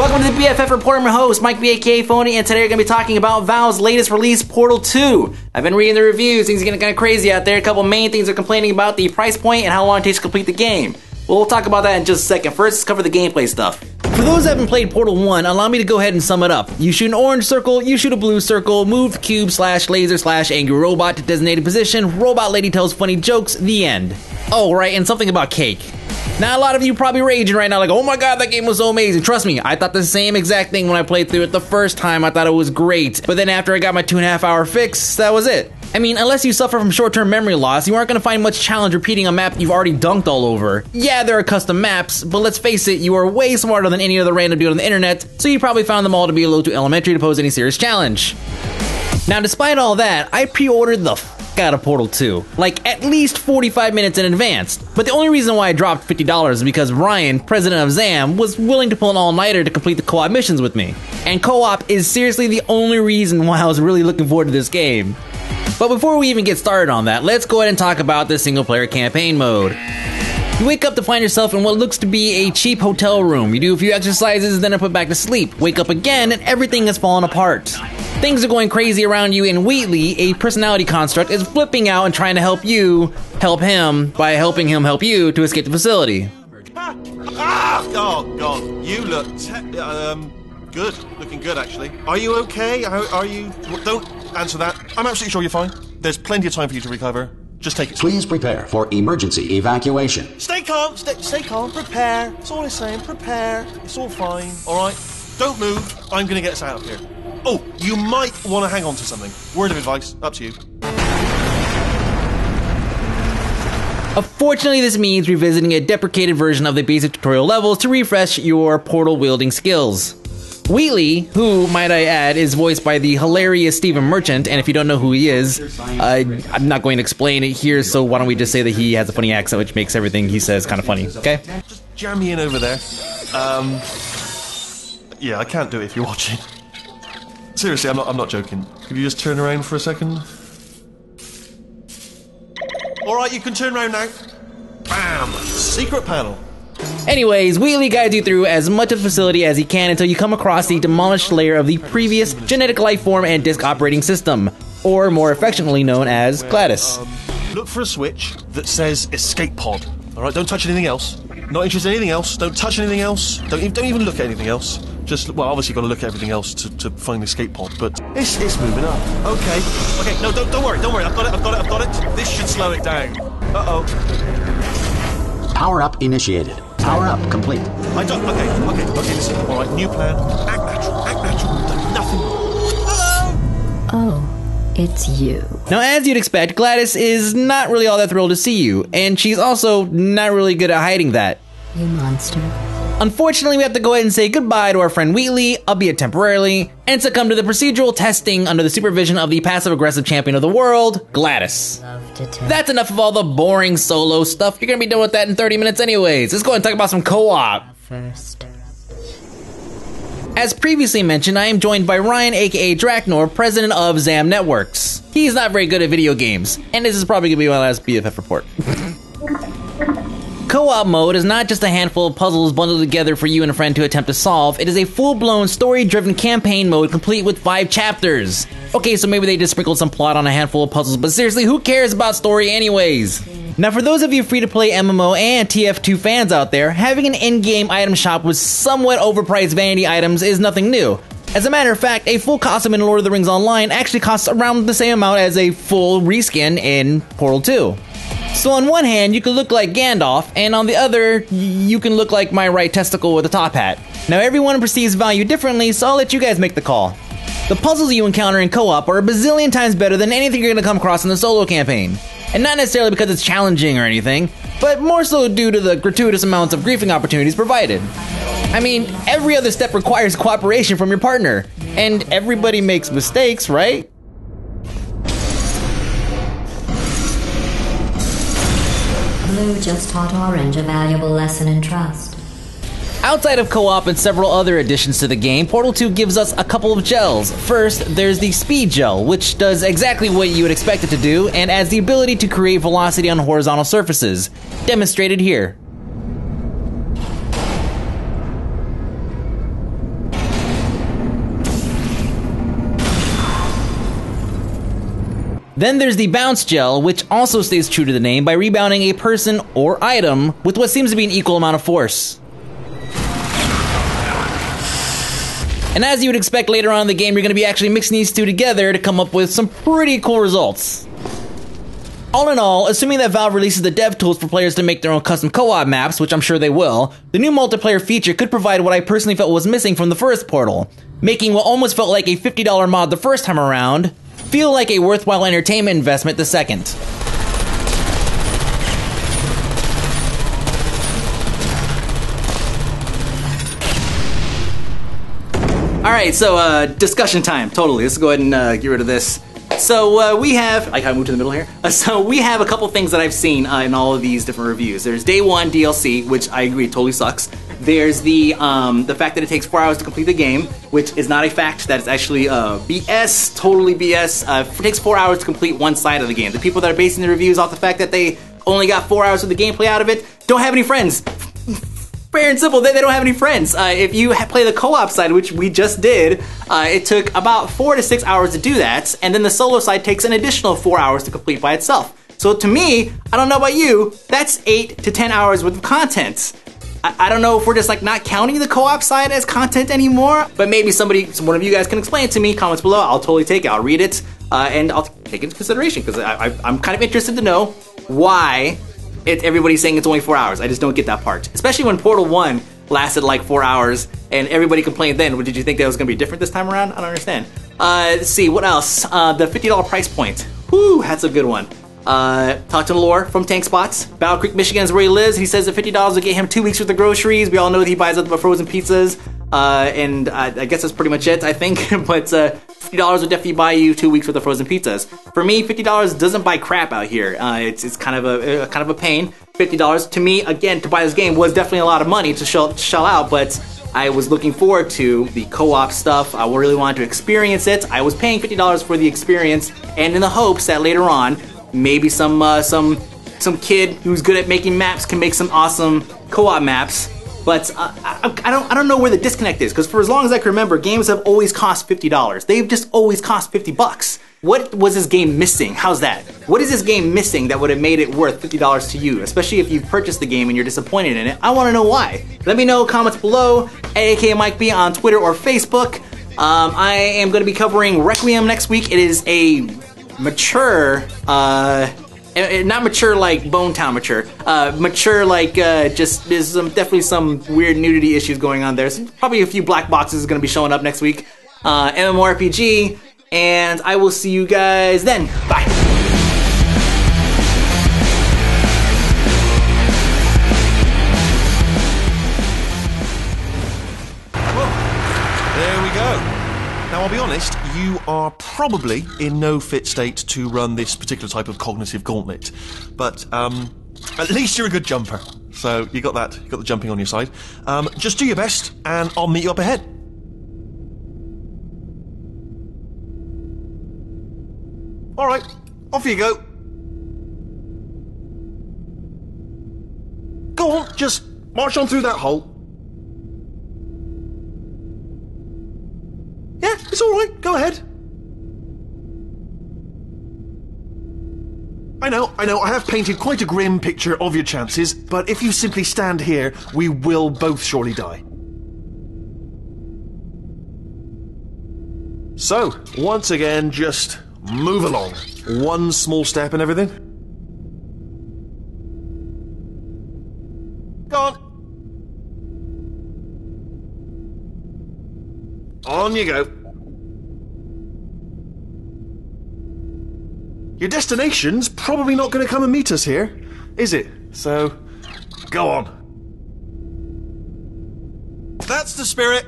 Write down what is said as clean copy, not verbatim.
Welcome to the BFF Report. I'm your host, Mike B, aka Phony, and today we're going to be talking about Valve's latest release, Portal 2. I've been reading the reviews, things are getting kind of crazy out there. A couple main things are complaining about the price point and how long it takes to complete the game. We'll talk about that in just a second. First, let's cover the gameplay stuff. For those that haven't played Portal 1, allow me to go ahead and sum it up. You shoot an orange circle, you shoot a blue circle, move the cube / laser / angry robot to designated position, robot lady tells funny jokes, the end. Oh, right, and something about cake. Now, a lot of you probably raging right now like, oh my god, that game was so amazing. Trust me, I thought the same exact thing when I played through it the first time. I thought it was great. But then after I got my 2.5 hour fix, that was it. I mean, unless you suffer from short-term memory loss, you aren't going to find much challenge repeating a map you've already dunked all over. Yeah, there are custom maps, but let's face it, you are way smarter than any other random dude on the internet, so you probably found them all to be a little too elementary to pose any serious challenge. Now, despite all that, I pre-ordered the out of Portal 2, like at least 45 minutes in advance. But the only reason why I dropped $50 is because Ryan, president of ZAM, was willing to pull an all-nighter to complete the co-op missions with me. And co-op is seriously the only reason why I was really looking forward to this game. But before we even get started on that, let's go ahead and talk about the single-player campaign mode. You wake up to find yourself in what looks to be a cheap hotel room. You do a few exercises, then are put back to sleep. Wake up again, and everything has fallen apart. Things are going crazy around you, and Wheatley, a personality construct, is flipping out and trying to help you help him by helping him help you to escape the facility. Oh god, you look good. Looking good, actually. Are you okay? Are you? Don't answer that. I'm absolutely sure you're fine. There's plenty of time for you to recover. Just take it. Please prepare for emergency evacuation. Stay calm. Stay calm. Prepare. That's all I'm saying. Prepare. It's all fine. All right. Don't move. I'm gonna get us out of here. Oh, you might want to hang on to something. Word of advice. Up to you. Unfortunately, this means revisiting a deprecated version of the basic tutorial levels to refresh your portal wielding skills. Wheatley, who, might I add, is voiced by the hilarious Stephen Merchant, and if you don't know who he is, I'm not going to explain it here, so why don't we just say that he has a funny accent, which makes everything he says kind of funny, okay? Just jam me in over there. Yeah, I can't do it if you're watching. Seriously, I'm not joking. Could you just turn around for a second? Alright, you can turn around now. Bam! Secret panel. Anyways, Wheatley guides you through as much of the facility as he can until you come across the demolished layer of the previous genetic life form and disk operating system, or more affectionately known as Gladys. Look for a switch that says escape pod. Alright, don't touch anything else. Not interested in anything else. Don't touch anything else. Don't even look at anything else. Just, well, obviously you've got to look at everything else to find the escape pod, but it's moving up. Okay, no, don't worry, I've got it. This should slow it down. Uh-oh. Power up initiated. Power up complete. Okay, listen. Alright, new plan. Act natural. Do nothing wrong. Hello! Oh, it's you. Now, as you'd expect, Gladys is not really all that thrilled to see you, and she's also not really good at hiding that. You monster. Unfortunately, we have to go ahead and say goodbye to our friend Wheatley, albeit temporarily, and succumb to the procedural testing under the supervision of the passive-aggressive champion of the world, Gladys. That's enough of all the boring solo stuff. You're gonna be done with that in 30 minutes anyways. Let's go ahead and talk about some co-op. First. As previously mentioned, I am joined by Ryan, aka Draknor, president of ZAM Networks. He's not very good at video games, and this is probably gonna be my last BFF report. Co-op mode is not just a handful of puzzles bundled together for you and a friend to attempt to solve. It is a full-blown, story-driven campaign mode complete with 5 chapters. Okay, so maybe they just sprinkled some plot on a handful of puzzles, but seriously, who cares about story anyways? Now, for those of you free-to-play MMO and TF2 fans out there, having an in-game item shop with somewhat overpriced vanity items is nothing new. As a matter of fact, a full costume in Lord of the Rings Online actually costs around the same amount as a full reskin in Portal 2. So on one hand, you can look like Gandalf, and on the other, you can look like my right testicle with a top hat. Now everyone perceives value differently, so I'll let you guys make the call. The puzzles you encounter in co-op are a bazillion times better than anything you're gonna come across in the solo campaign. And not necessarily because it's challenging or anything, but more so due to the gratuitous amounts of griefing opportunities provided. I mean, every other step requires cooperation from your partner, and everybody makes mistakes, right? Blue just taught Orange a valuable lesson in trust. Outside of co-op and several other additions to the game, Portal 2 gives us a couple of gels. First, there's the Speed Gel, which does exactly what you would expect it to do, and adds the ability to create velocity on horizontal surfaces, demonstrated here. Then there's the bounce gel, which also stays true to the name by rebounding a person or item with what seems to be an equal amount of force. And as you would expect later on in the game, you're going to be actually mixing these two together to come up with some pretty cool results. All in all, assuming that Valve releases the dev tools for players to make their own custom co-op maps, which I'm sure they will, the new multiplayer feature could provide what I personally felt was missing from the first Portal, making what almost felt like a $50 mod the first time around feel like a worthwhile entertainment investment the second. Alright, so discussion time, totally. Let's go ahead and get rid of this. So we have, I gotta move to the middle here. So we have a couple things that I've seen in all of these different reviews. There's Day 1 DLC, which I agree totally sucks. There's the fact that it takes 4 hours to complete the game, which is not a fact. That is actually BS, totally BS. It takes 4 hours to complete one side of the game. The people that are basing the reviews off the fact that they only got 4 hours of the gameplay out of it don't have any friends. Fair and simple, they don't have any friends. If you play the co-op side, which we just did, it took about 4 to 6 hours to do that, and then the solo side takes an additional 4 hours to complete by itself. So to me, I don't know about you, that's 8 to 10 hours worth of content. I don't know if we're just like not counting the co-op side as content anymore, but maybe one of you guys can explain it to me, comments below, I'll totally take it, I'll read it, and I'll take it into consideration, because I'm kind of interested to know why everybody's saying it's only 4 hours. I just don't get that part. Especially when Portal 1 lasted like 4 hours and everybody complained then. Did you think that was going to be different this time around? I don't understand. Let's see, what else? The $50 price point. Whew, that's a good one. Talk to Lore from Tank Spots. Battle Creek, Michigan is where he lives. He says that $50 will get him 2 weeks worth of groceries. We all know that he buys up the frozen pizzas. And I guess that's pretty much it, I think. But $50 would definitely buy you 2 weeks worth of frozen pizzas. For me, $50 doesn't buy crap out here. It's kind of a pain. $50 to me, again, to buy this game was definitely a lot of money to shell out, but I was looking forward to the co-op stuff. I really wanted to experience it. I was paying $50 for the experience, and in the hopes that later on, maybe some kid who's good at making maps can make some awesome co-op maps. But I don't know where the disconnect is, because for as long as I can remember, games have always cost $50. They've just always cost $50. What was this game missing? How's that? What is this game missing that would have made it worth $50 to you? Especially if you've purchased the game and you're disappointed in it. I want to know why. Let me know, comments below, aka Mike B on Twitter or Facebook. I am going to be covering Requiem next week. It is a mature, not mature like Bonetown mature, mature like just there's definitely some weird nudity issues going on there. So probably a few black boxes going to be showing up next week. MMORPG, and I will see you guys then. Bye. There we go. Now, I'll be honest, you are probably in no fit state to run this particular type of cognitive gauntlet, but at least you're a good jumper, so you got the jumping on your side. Just do your best, and I'll meet you up ahead. Alright, off you go. Go on, just march on through that hole. Yeah, it's alright, go ahead. I know, I have painted quite a grim picture of your chances, but if you simply stand here, we will both surely die. So, once again, just move along. One small step and everything. Go on. On you go. Your destination's probably not going to come and meet us here, is it? So, go on. That's the spirit.